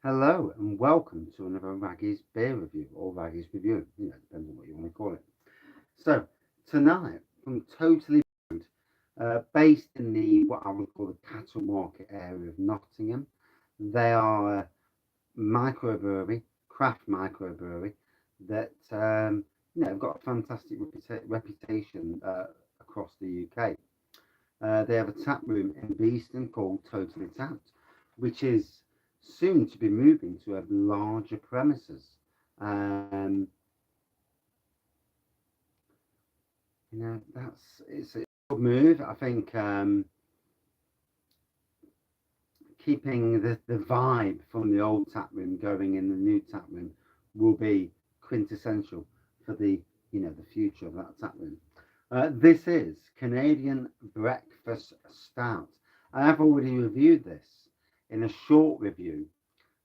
Hello and welcome to another Wraggys beer review or Wraggys review. Depends on what you want to call it. So tonight from Totally Brewed, based in the what I would call the cattle market area of Nottingham. They are a microbrewery, craft microbrewery that have got a fantastic reputation across the UK. They have a tap room in Beeston called Totally Tapped, which is soon to be moving to a larger premises. Um, it's a good move. I think keeping the vibe from the old tap room going in the new tap room will be quintessential for the future of that tap room. This is Canadian Breakfast Stout. I have already reviewed this in a short review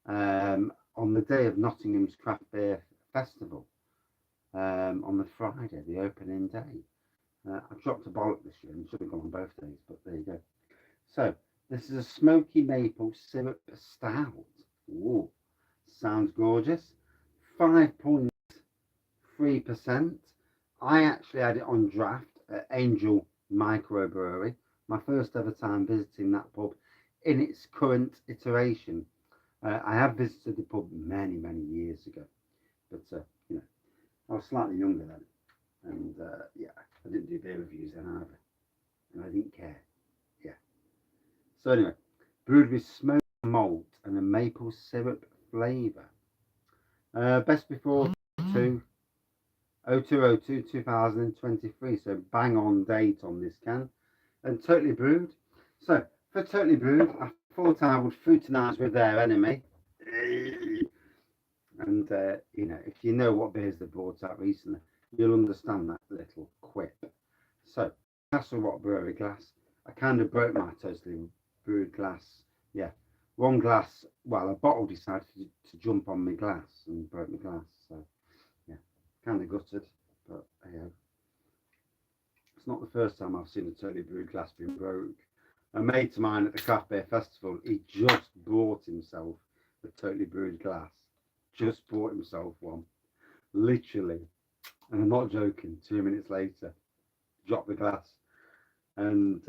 on the day of Nottingham's Craft Beer Festival on the Friday, the opening day. I dropped a bollock this year and should have gone on both days, but there you go. So, this is a smoky maple syrup stout. Ooh, sounds gorgeous. 5.3%. I actually had it on draft at Angel Microbrewery. My first ever time visiting that pub in its current iteration. I have visited the pub many, many years ago, but I was slightly younger then, and I didn't do beer reviews then either, and I didn't care. Yeah. So anyway, brewed with smoked malt and a maple syrup flavour. Best before 2023, so bang on date on this can, and Totally Brewed. So for Totally Brewed, I thought I would fraternise with their enemy. And if you know what beers they brought out recently, you'll understand that little quip. So, Castle Rock Brewery glass. I kind of broke my Totally Brewed glass. Yeah, one glass. Well, a bottle decided to jump on my glass and broke my glass. So, yeah, kind of gutted. But it's not the first time I've seen a Totally Brewed glass being broke. A mate of mine at the Craft Beer Festival, he just bought himself a Totally Brewed glass. Just bought himself one, literally, and I'm not joking. 2 minutes later, dropped the glass, and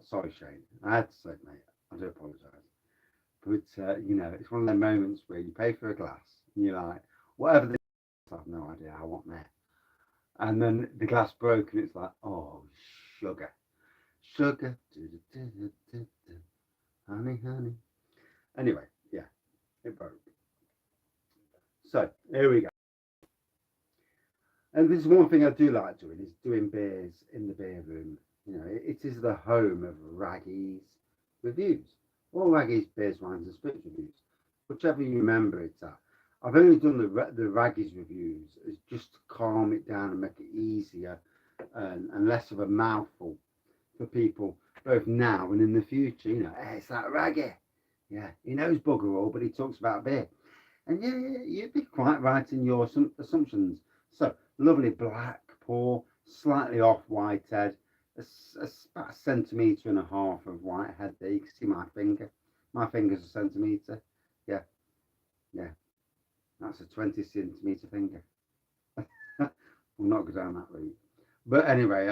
sorry, Shane, I had to say, mate, I do apologise, but it's one of those moments where you pay for a glass, and you're like, whatever this, I have no idea. I want there, and then the glass broke, and it's like, oh, sugar, sugar, honey, honey. Anyway, yeah, it broke. So here we go. And this is one thing I do like doing is doing beers in the beer room. It is the home of Wraggy's reviews, or Wraggy's beers, wines, and spirits reviews, whichever you remember it at. I've only done the Wraggy's reviews as just to calm it down and make it easier and less of a mouthful for people both now and in the future. Hey, it's that Wraggy. Yeah, he knows bugger all, but he talks about beer. And yeah, you'd be quite right in your assumptions. So, lovely black pour, slightly off white head, about a centimetre and a half of white head there. You can see my finger. My finger's a centimetre. Yeah, yeah, that's a 20 centimetre finger. We'll not go down that route. But anyway,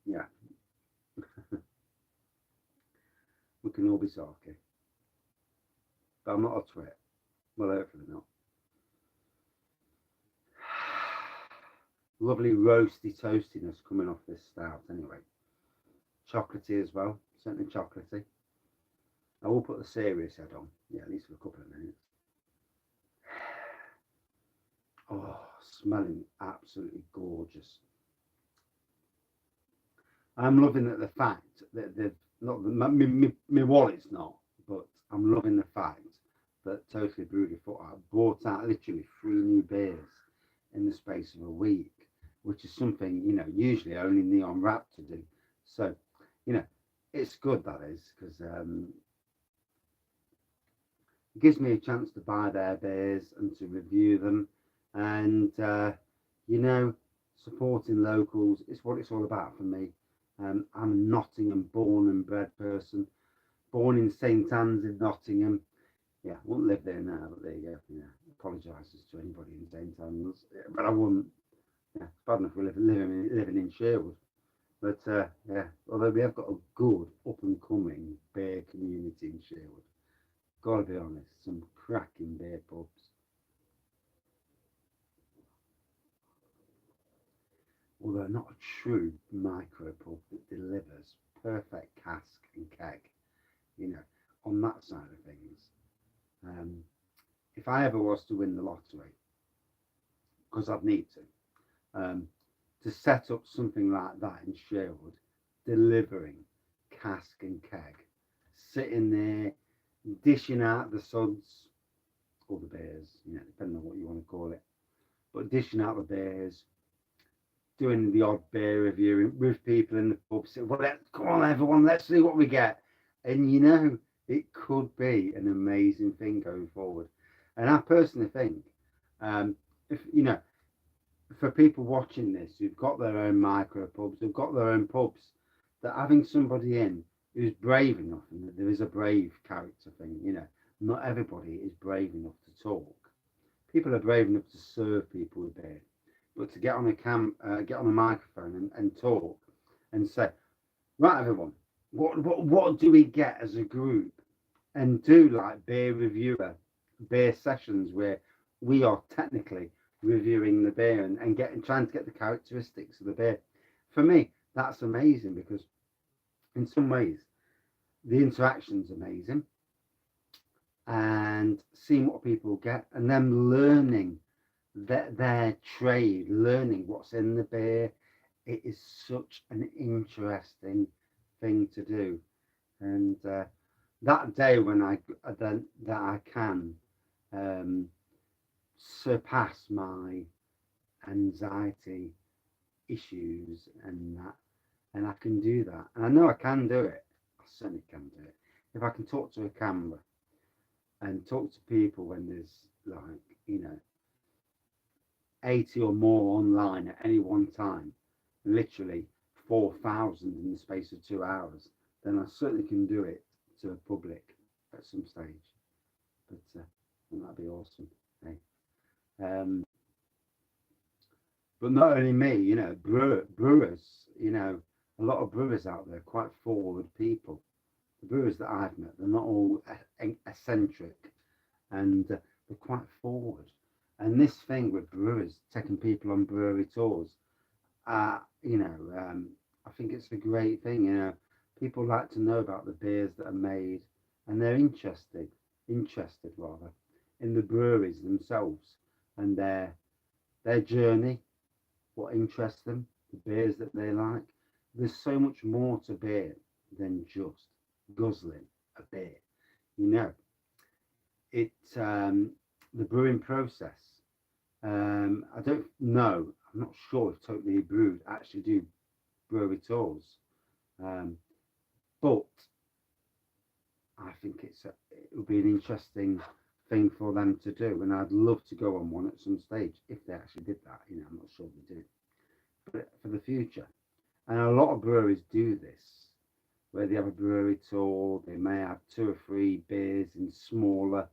yeah, we can all be sarky. But I'm not a twit. Well, hopefully not. Lovely roasty toastiness coming off this stout anyway. Chocolatey as well, certainly chocolatey. I will put the serious head on, yeah, at least for a couple of minutes. Oh, smelling absolutely gorgeous. I'm loving the fact that they've not my wallet's not, but I'm loving the fact that Totally Brewed brought out literally 3 new beers in the space of a week, which is something usually only Neon Rap to do. So it's good, that is, because it gives me a chance to buy their beers and to review them, and supporting locals is what it's all about for me. I'm a Nottingham born and bred person, born in St Anne's in Nottingham. Yeah, I wouldn't live there now, but there you go. Yeah, apologises to anybody in St Andrews, but I wouldn't. Yeah, it's bad enough we living in Sherwood. But yeah, although we have got a good up and coming beer community in Sherwood, gotta be honest, some cracking beer pubs. Although not a true micro pub that delivers perfect cask and keg, you know, on that side of things. Um, if I ever was to win the lottery, because I'd need to set up something like that in Sherwood, delivering cask and keg, sitting there, dishing out the suds or the beers, depending on what you want to call it, but dishing out the beers, doing the odd beer review with people in the pub, saying, well, come on, everyone, let's see what we get. And it could be an amazing thing going forward. And I personally think, if for people watching this who've got their own micro pubs, who've got their own pubs, that having somebody in who's brave enough, and there is a brave character thing, not everybody is brave enough to talk. People are brave enough to serve people with beer, but to get on get on a microphone and talk and say, right, everyone, what do we get as a group, and do like beer sessions where we are technically reviewing the beer and trying to get the characteristics of the beer. For me, that's amazing because in some ways the interaction's amazing, and seeing what people get and them learning their trade, learning what's in the beer. It is such an interesting thing to do, and that day when that I can surpass my anxiety issues and I can do that, and I know I can do it. I certainly can do it if I can talk to a camera and talk to people when there's like 80 or more online at any one time, literally 4,000 in the space of 2 hours, then I certainly can do it to a public at some stage. But that'd be awesome. Hey? But not only me, brewers, a lot of brewers out there, quite forward people. The brewers that I've met, they're not all eccentric, and they're quite forward. And this thing with brewers taking people on brewery tours, I think it's a great thing. People like to know about the beers that are made, and they're interested rather, in the breweries themselves and their journey, what interests them, the beers that they like. There's so much more to beer than just guzzling a beer. It's the brewing process. I don't know. I'm not sure if Totally Brewed actually do brewery tours, but I think it would be an interesting thing for them to do, and I'd love to go on one at some stage if they actually did that. I'm not sure they do, but for the future. And a lot of breweries do this, where they have a brewery tour. They may have 2 or 3 beers in smaller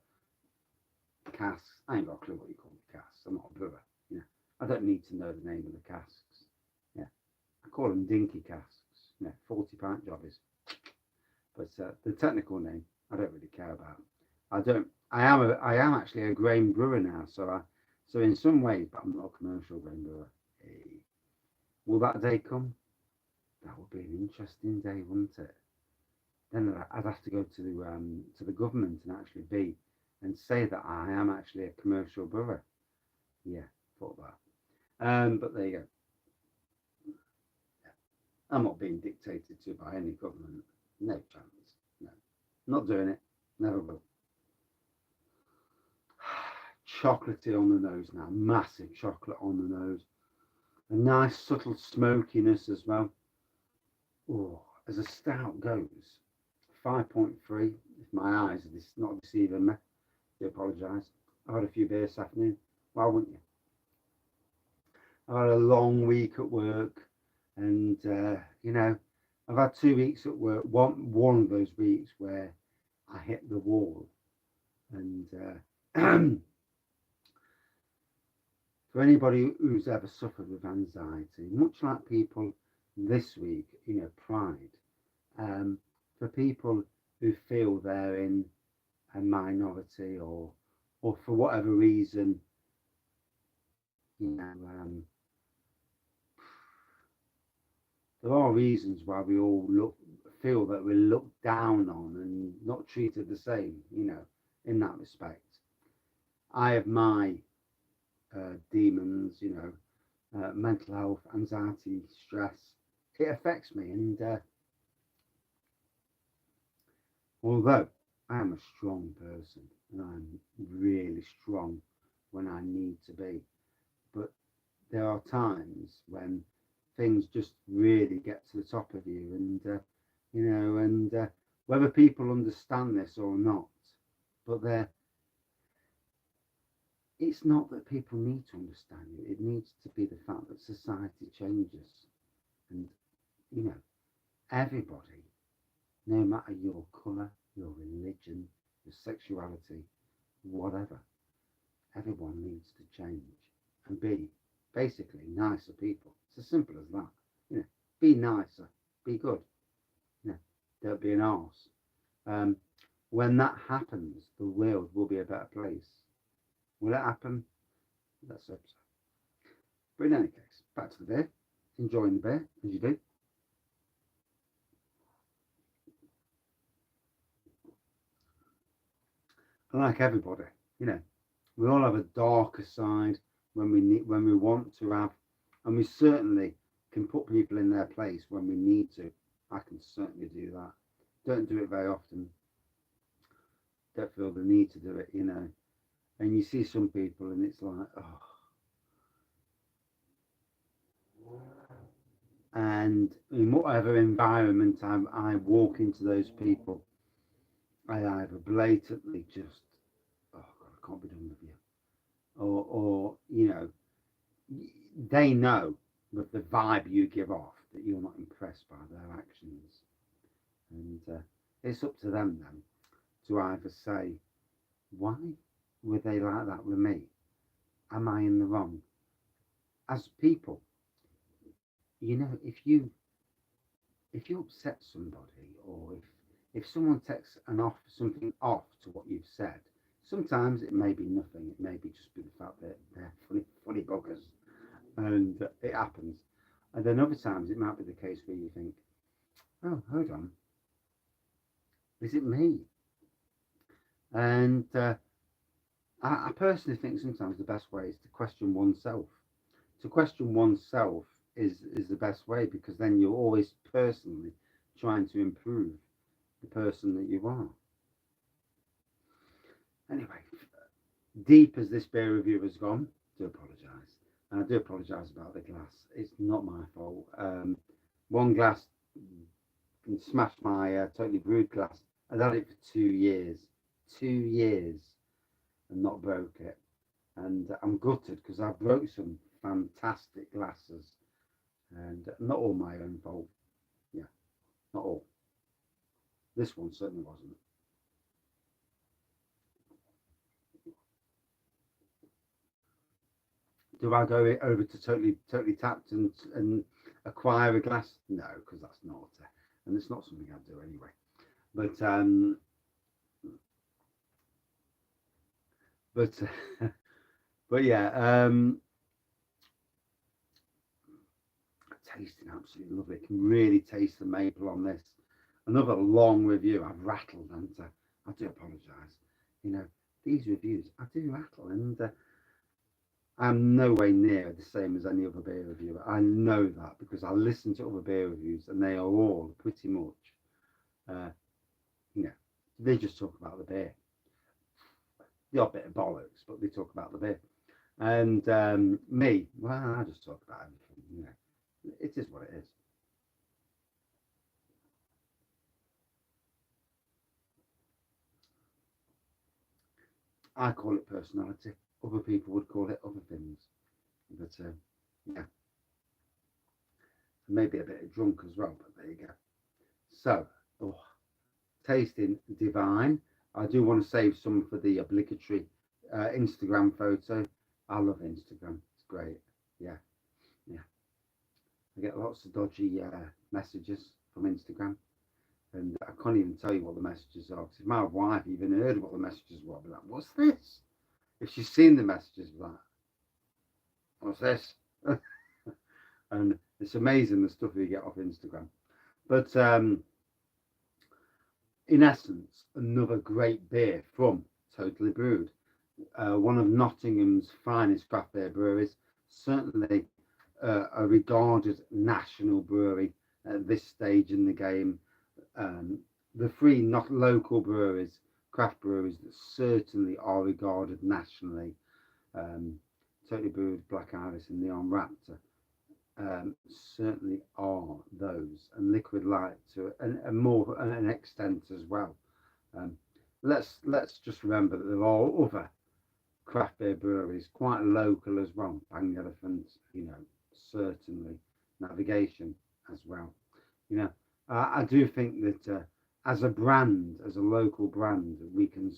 casks. I ain't got a clue what you call the casks. I'm not a brewer. I don't need to know the name of the casks. Yeah, I call them dinky casks. 40-pint jobbies. But the technical name, I don't really care about. I am actually a grain brewer now, so in some ways, but I'm not a commercial grain brewer. Hey. Will that day come? That would be an interesting day, wouldn't it? Then I'd have to go to the government and actually say that I am actually a commercial brewer. Yeah, thought that. But there you go. I'm not being dictated to by any government. No chance. No, not doing it. Never will. Chocolatey on the nose now. Massive chocolate on the nose. A nice subtle smokiness as well. Oh, as a stout goes, 5.3. If my eyes are not deceiving me, I do apologise. I've had a few beers this afternoon. Why wouldn't you? I've had a long week at work, and I've had 2 weeks at work. One of those weeks where I hit the wall, and for anybody who's ever suffered with anxiety, much like people this week, Pride, for people who feel they're in a minority, or for whatever reason, you know, there are reasons why we all feel that we're looked down on and not treated the same, in that respect. I have my demons, mental health, anxiety, stress. It affects me, and although I am a strong person and I'm really strong when I need to be, but there are times when things just really get to the top of you, and whether people understand this or not, but it's not that people need to understand you. It needs to be the fact that society changes, and everybody, no matter your colour, your religion, your sexuality, whatever, everyone needs to change and be basically nicer people. It's as simple as that. Be nicer, be good. Don't be an arse. When that happens, the world will be a better place. Will it happen? Let's hope so. But in any case, back to the beer. Enjoying the beer, as you do. Like everybody, we all have a darker side when we want to have, and we certainly can put people in their place when we need to. I can certainly do that. Don't do it very often. Don't feel the need to do it, And you see some people, and it's like, oh. And in whatever environment I walk into those people, I either blatantly just, oh God, I can't be done with you, or they know with the vibe you give off that you're not impressed by their actions, and it's up to them then to either say, why were they like that with me? Am I in the wrong? As people, if you upset somebody, or if someone takes something off to what you've said, sometimes it may be nothing. It may be just be the fact that they're funny buggers, and it happens. And then other times it might be the case where you think, oh, hold on, is it me? And I personally think sometimes the best way is to question oneself. To question oneself is the best way, because then you're always personally trying to improve the person that you are. Anyway, deep as this beer review has gone, I do apologise. And I do apologise about the glass. It's not my fault. One glass smashed my Totally Brewed glass. I've had it for 2 years. 2 years and not broke it. And I'm gutted because I broke some fantastic glasses. And not all my own fault. Yeah, not all. This one certainly wasn't. Do I go over to totally tapped and acquire a glass? No, because that's not, and it's not something I do anyway. But but yeah, tasting absolutely lovely. I can really taste the maple on this. Another long review. I've rattled, and I do apologise. These reviews I do rattle, and I'm no way near the same as any other beer reviewer. I know that because I listen to other beer reviews, and they are all pretty much, uh, they just talk about the beer. The odd bit of bollocks, but they talk about the beer. And me, well, I just talk about everything. It is what it is. I call it personality. Other people would call it other things. But yeah, maybe a bit drunk as well. But there you go. So, tasting divine. I do want to save some for the obligatory Instagram photo. I love Instagram. It's great. Yeah, yeah. I get lots of dodgy messages from Instagram, and I can't even tell you what the messages are. Because if my wife even heard what the messages were, I'd be like, "What's this?" If she's seen the messages, like, "What's this?" And it's amazing the stuff we get off Instagram. But in essence, another great beer from Totally Brewed, one of Nottingham's finest craft beer breweries, certainly a regarded national brewery at this stage in the game. The three not local breweries, craft breweries that certainly are regarded nationally, Totally Brewed, Black Iris, and Neon Raptor, certainly are those, and Liquid Light to an extent as well. Um, let's just remember that there are other craft beer breweries, quite local as well. Bang Elephant, certainly Navigation as well. I do think that as a brand, as a local brand, we can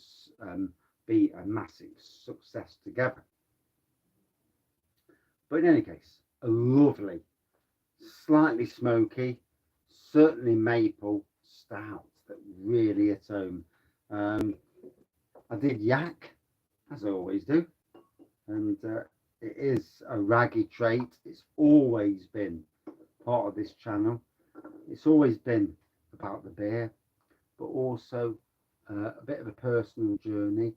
be a massive success together. But in any case, a lovely, slightly smoky, certainly maple stout that really hit home. I did yak, as I always do, and it is a raggy trait. It's always been part of this channel. It's always been about the beer, but also a bit of a personal journey.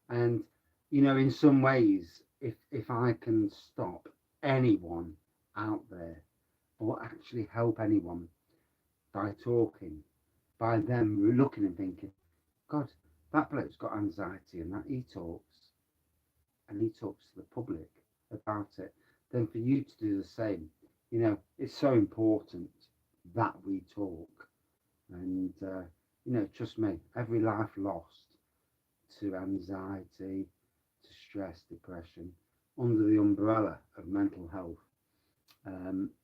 And in some ways, if I can stop anyone out there, or actually help anyone by talking, by them looking and thinking, God, that bloke's got anxiety and that he talks to the public about it, then for you to do the same, it's so important that we talk. And, trust me, every life lost to anxiety, to stress, depression, under the umbrella of mental health,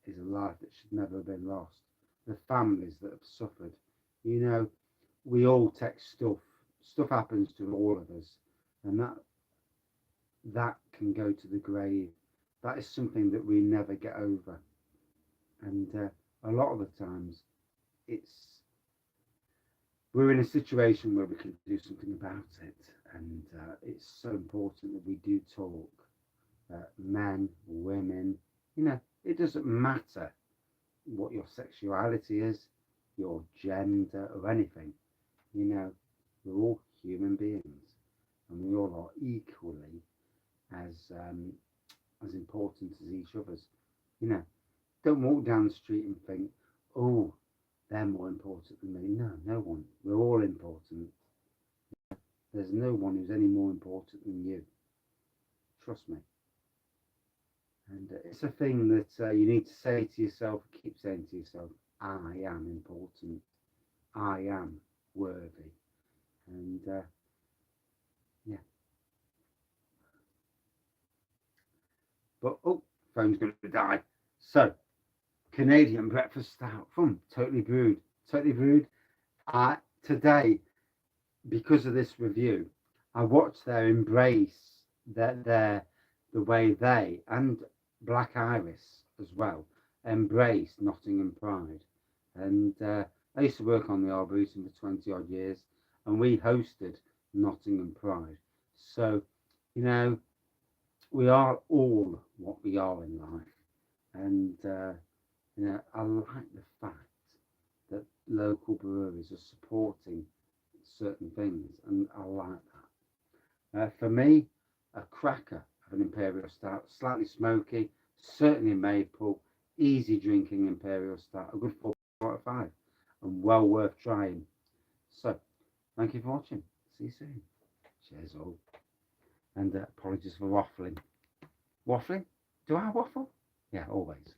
is a life that should never have been lost. The families that have suffered, we all take stuff. Stuff happens to all of us, and that can go to the grave. That is something that we never get over, and a lot of the times, we're in a situation where we can do something about it, and it's so important that we do talk. Men, women, it doesn't matter what your sexuality is, your gender, or anything. We're all human beings, and we all are equally as important as each other's. Don't walk down the street and think, oh, they're more important than me. No, no one. We're all important. There's no one who's any more important than you. Trust me. And it's a thing that you need to say to yourself, keep saying to yourself, I am important. I am worthy. And yeah. But, phone's going to die. So, Canadian breakfast stout from Totally Brewed. Totally Brewed. Today, because of this review, I watched their embrace, the way they and Black Iris as well embraced Nottingham Pride. And I used to work on the Arboretum for 20 odd years, and we hosted Nottingham Pride. So, we are all what we are in life. And, I like the fact that local breweries are supporting certain things, and I like that. For me, a cracker of an Imperial Stout, slightly smoky, certainly maple, easy drinking Imperial Stout, a good 4 out of 5, and well worth trying. So, thank you for watching. See you soon. Cheers all. And apologies for waffling. Waffling? Do I waffle? Yeah, always.